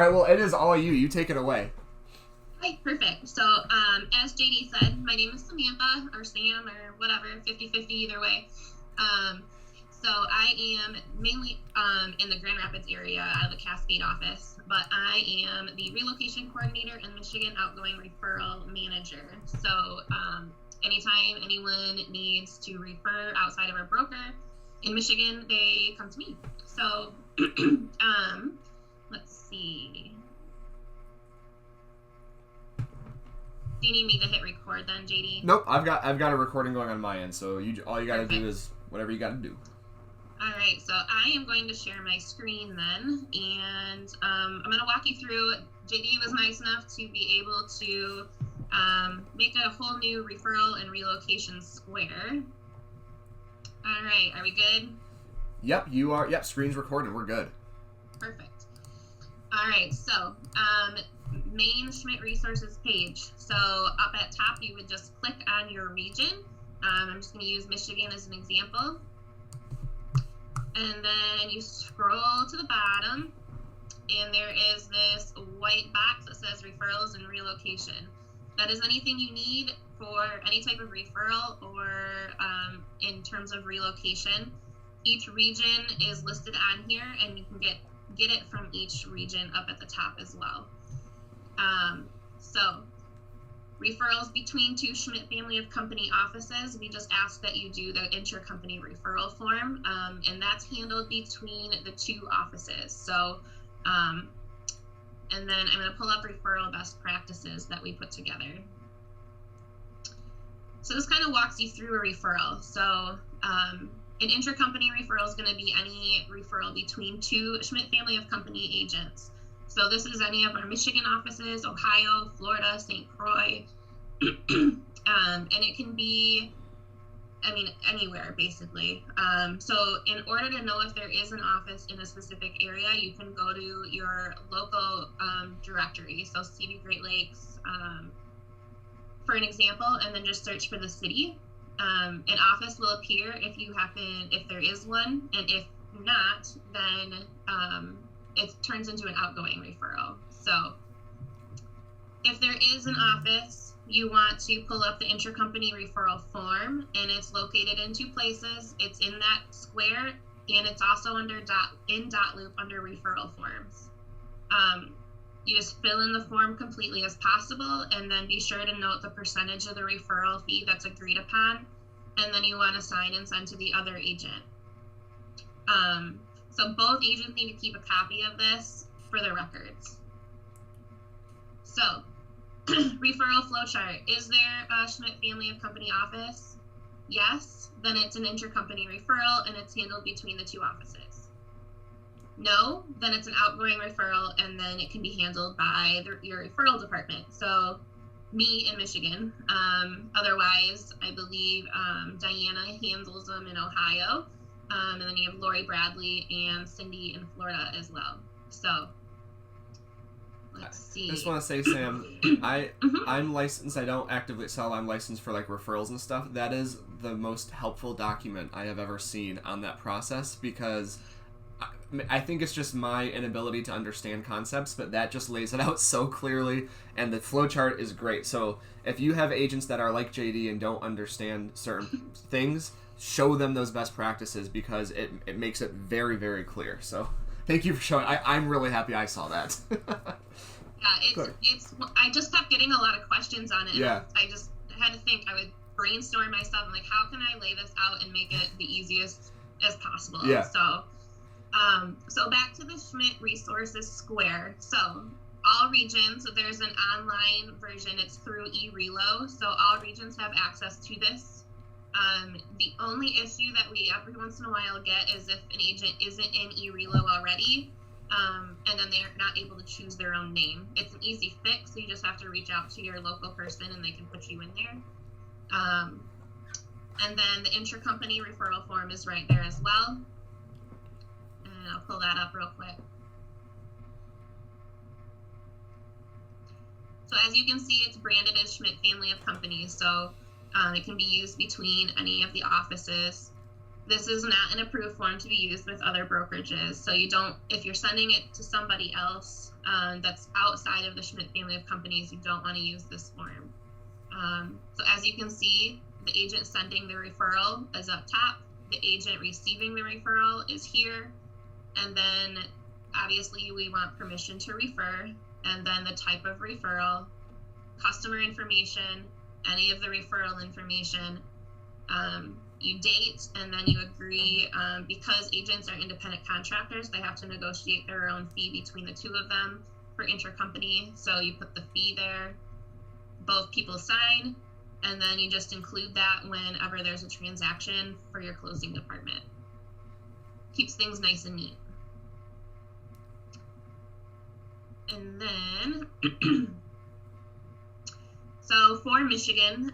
All right, well, it is all you. You take it away. Hi, perfect. So, as JD said, my name is Samantha, or Sam, or whatever, 50-50 either way. So I am mainly in the Grand Rapids area out of the Cascade office, but I am the relocation coordinator and Michigan Outgoing Referral Manager. So anytime anyone needs to refer outside of our broker in Michigan, they come to me. So let's see. Do you need me to hit record then, JD? Nope, I've got a recording going on my end, so all you got to do is whatever you got to do. All right, so I am going to share my screen then, and I'm going to walk you through. JD was nice enough to be able to make a whole new referral and relocation square. All right, are we good? Yep, you are. Yep, screen's recorded. We're good. Perfect. All right, so main Schmidt resources page. So up at top, you would just click on your region. I'm just going to use Michigan as an example. And then you scroll to the bottom, and there is this white box that says referrals and relocation. That is anything you need for any type of referral or in terms of relocation. Each region is listed on here, and you can get it from each region up at the top as well. So referrals between two Schmidt family of company offices, we just ask that you do the intercompany referral form, and that's handled between the two offices. So, and then I'm going to pull up referral best practices that we put together. So this kind of walks you through a referral. So an intercompany referral is going to be any referral between two Schmidt family of company agents. So this is any of our Michigan offices, Ohio, Florida, St. Croix, and it can be, anywhere basically. So in order to know if there is an office in a specific area, you can go to your local directory. So CV Great Lakes, for an example, and then just search for the city. An office will appear if there is one, and if not, then it turns into an outgoing referral. So if there is an office, you want to pull up the intercompany referral form, and it's located in two places. It's in that square, and it's also in dot loop under referral forms. You just fill in the form completely as possible, and then be sure to note the percentage of the referral fee that's agreed upon, and then you want to sign and send to the other agent. So both agents need to keep a copy of this for the records. So, referral flow chart. Is there a Schmidt family of company office? Yes, then it's an intercompany referral and it's handled between the two offices. No, then it's an outgoing referral and then it can be handled by your referral department. So, me in Michigan. Otherwise, I believe Diana handles them in Ohio. And then you have Lori Bradley and Cindy in Florida as well. So let's see. I just want to say, Sam, I'm licensed. I don't actively sell. I'm licensed for like referrals and stuff. That is the most helpful document I have ever seen on that process, because I think it's just my inability to understand concepts, but that just lays it out so clearly, and the flowchart is great. So if you have agents that are like JD and don't understand certain things, show them those best practices, because it makes it very, very clear. So thank you for showing. I'm really happy I saw that. Yeah, it's I just kept getting a lot of questions on it. Yeah. I just had to think. I would brainstorm myself. I'm like, how can I lay this out and make it the easiest as possible? Yeah. So back to the Schmidt resources square. So all regions, there's an online version. It's through eRelo. So all regions have access to this. The only issue that we every once in a while get is if an agent isn't in eRelo already, and then they're not able to choose their own name. It's an easy fix, so you just have to reach out to your local person and they can put you in there. And then the intercompany referral form is right there as well. And I'll pull that up real quick. So as you can see, it's branded as Schmidt family of companies. So it can be used between any of the offices. This is not an approved form to be used with other brokerages. So you don't, if you're sending it to somebody else, that's outside of the Schmidt family of companies, you don't want to use this form. So as you can see, the agent sending the referral is up top. The agent receiving the referral is here. And then obviously we want permission to refer, and then the type of referral, customer information, any of the referral information, you date, and then you agree, because agents are independent contractors, they have to negotiate their own fee between the two of them for intercompany. So you put the fee there, both people sign, and then you just include that whenever there's a transaction for your closing department. Keeps things nice and neat. And then, so for Michigan,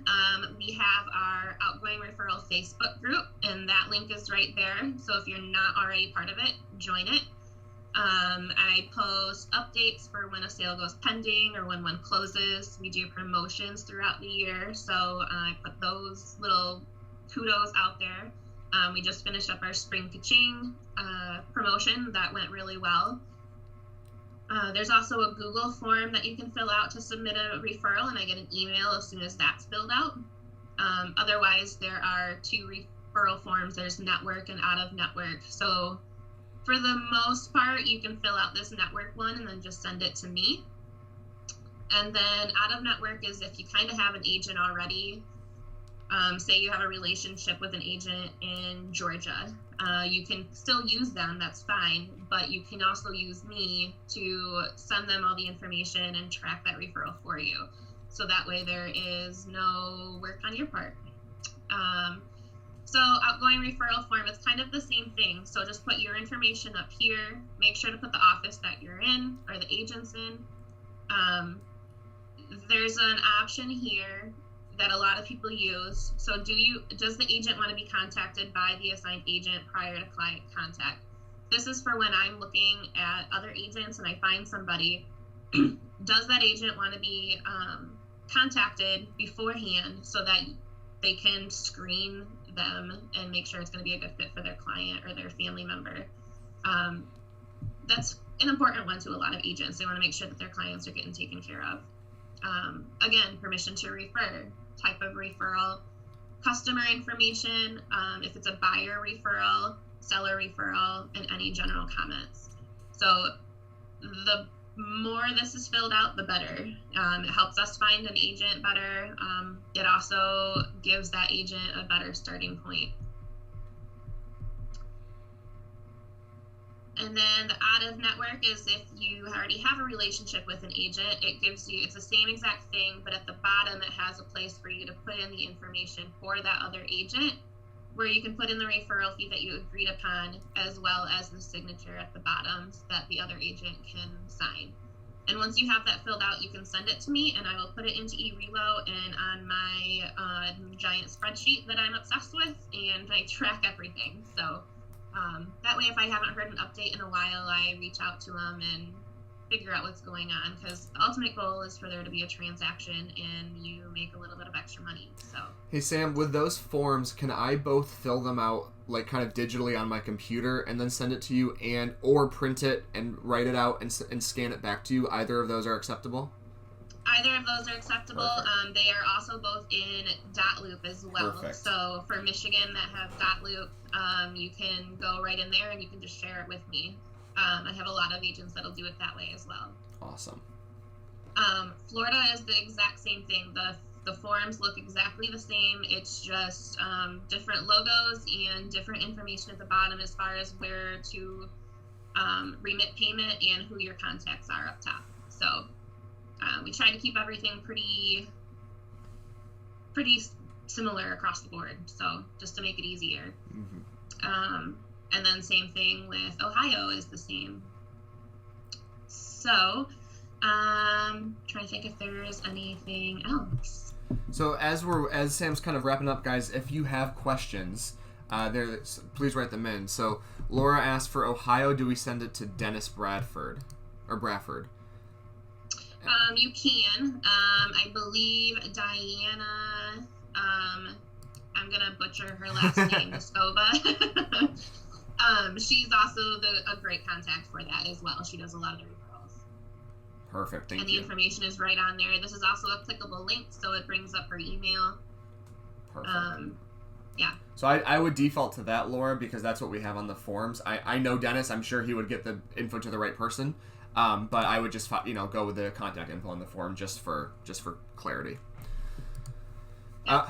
we have our Outgoing Referral Facebook group, and that link is right there. So if you're not already part of it, join it. I post updates for when a sale goes pending or when one closes. We do promotions throughout the year, so I put those little kudos out there. We just finished up our Spring Ka-Ching promotion. That went really well. There's also a Google form that you can fill out to submit a referral, and I get an email as soon as that's filled out. Otherwise, there are 2 referral forms. There's network and out of network. So for the most part, you can fill out this network one and then just send it to me. And then out of network is if you kind of have an agent already. Say you have a relationship with an agent in Georgia. You can still use them, that's fine, but you can also use me to send them all the information and track that referral for you. So that way there is no work on your part. So Outgoing Referral form is kind of the same thing. So just put your information up here. Make sure to put the office that you're in or the agent's in. There's an option here that a lot of people use. So does the agent want to be contacted by the assigned agent prior to client contact? This is for when I'm looking at other agents and I find somebody. Does that agent want to be contacted beforehand so that they can screen them and make sure it's going to be a good fit for their client or their family member? That's an important one to a lot of agents. They want to make sure that their clients are getting taken care of. Again, permission to refer, type of referral, customer information, if it's a buyer referral, seller referral, and any general comments. So the more this is filled out, the better. It helps us find an agent better. It also gives that agent a better starting point. And then the out of network is if you already have a relationship with an agent, it gives you, it's the same exact thing, but at the bottom it has a place for you to put in the information for that other agent, where you can put in the referral fee that you agreed upon, as well as the signature at the bottom that the other agent can sign. And once you have that filled out, you can send it to me and I will put it into eRelo and on my giant spreadsheet that I'm obsessed with, and I track everything. So that way, if I haven't heard an update in a while, I reach out to them and figure out what's going on, because the ultimate goal is for there to be a transaction and you make a little bit of extra money. So hey Sam, with those forms, can I both fill them out like kind of digitally on my computer and then send it to you, and or print it and write it out and scan it back to you? Either of those are acceptable? Either of those are acceptable. They are also both in .loop as well. Perfect. So for Michigan that have .loop, you can go right in there and you can just share it with me. I have a lot of agents that'll do it that way as well. Awesome. Florida is the exact same thing. The forms look exactly the same. It's just different logos and different information at the bottom as far as where to remit payment and who your contacts are up top. So we try to keep everything pretty similar across the board, so just to make it easier. Mm-hmm. And then same thing with Ohio is the same. So trying to think if there is anything else. So as Sam's kind of wrapping up, guys, if you have questions, please write them in. So Laura asked, for Ohio, do we send it to Dennis Bradford or Bradford? You can. I believe Diana, I'm going to butcher her last name, Escoba. She's also a great contact for that as well. She does a lot of the referrals. Perfect. Thank you. And the information is right on there. This is also a clickable link, so it brings up her email. Perfect. Yeah. So I would default to that, Laura, because that's what we have on the forms. I know Dennis. I'm sure he would get the info to the right person. But I would just go with the contact info on the form just for clarity. Yeah.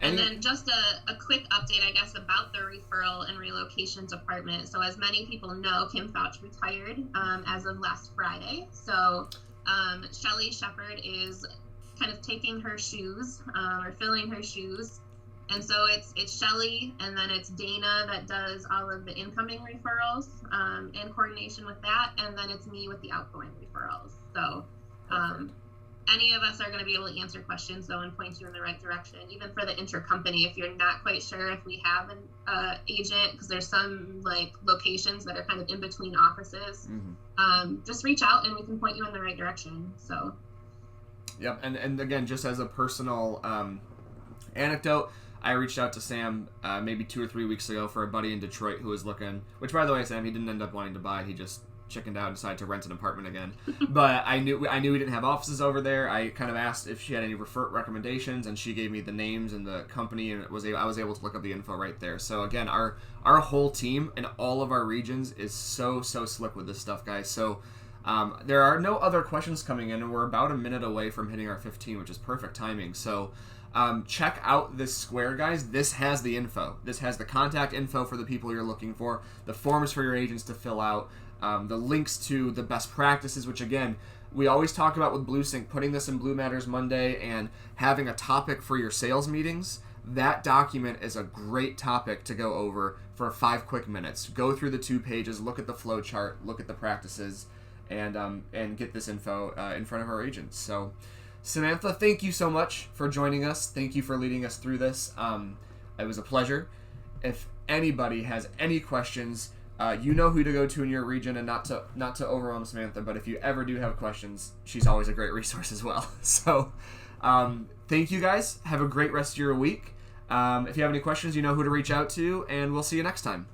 And then just a quick update, I guess, about the referral and relocation department. So as many people know, Kim Fouch retired as of last Friday. So Shelly Shepard is kind of taking her shoes or filling her shoes. And so it's Shelly, and then it's Dana that does all of the incoming referrals in coordination with that. And then it's me with the outgoing referrals. So any of us are going to be able to answer questions, though, and point you in the right direction. Even for the intercompany, if you're not quite sure if we have an agent, because there's some like locations that are kind of in between offices, just reach out and we can point you in the right direction. So. Yep, and again, just as a personal anecdote, I reached out to Sam maybe 2 or 3 weeks ago for a buddy in Detroit who was looking. Which, by the way, Sam, he didn't end up wanting to buy. He just chickened out and decided to rent an apartment again. But I knew we didn't have offices over there. I kind of asked if she had any recommendations, and she gave me the names and the company, and I was able to look up the info right there. So again, our whole team in all of our regions is so slick with this stuff, guys. So there are no other questions coming in, and we're about a minute away from hitting our 15, which is perfect timing. So check out this square, guys. This has the info. This has the contact info for the people you're looking for, the forms for your agents to fill out, the links to the best practices, which again, we always talk about with BlueSync, putting this in Blue Matters Monday and having a topic for your sales meetings. That document is a great topic to go over for 5 quick minutes. Go through the 2 pages, look at the flow chart, look at the practices, and get this info in front of our agents. So Samantha, thank you so much for joining us. Thank you for leading us through this. It was a pleasure. If anybody has any questions, you know who to go to in your region, and not to overwhelm Samantha, but if you ever do have questions, she's always a great resource as well. So thank you, guys. Have a great rest of your week. If you have any questions, you know who to reach out to, and we'll see you next time.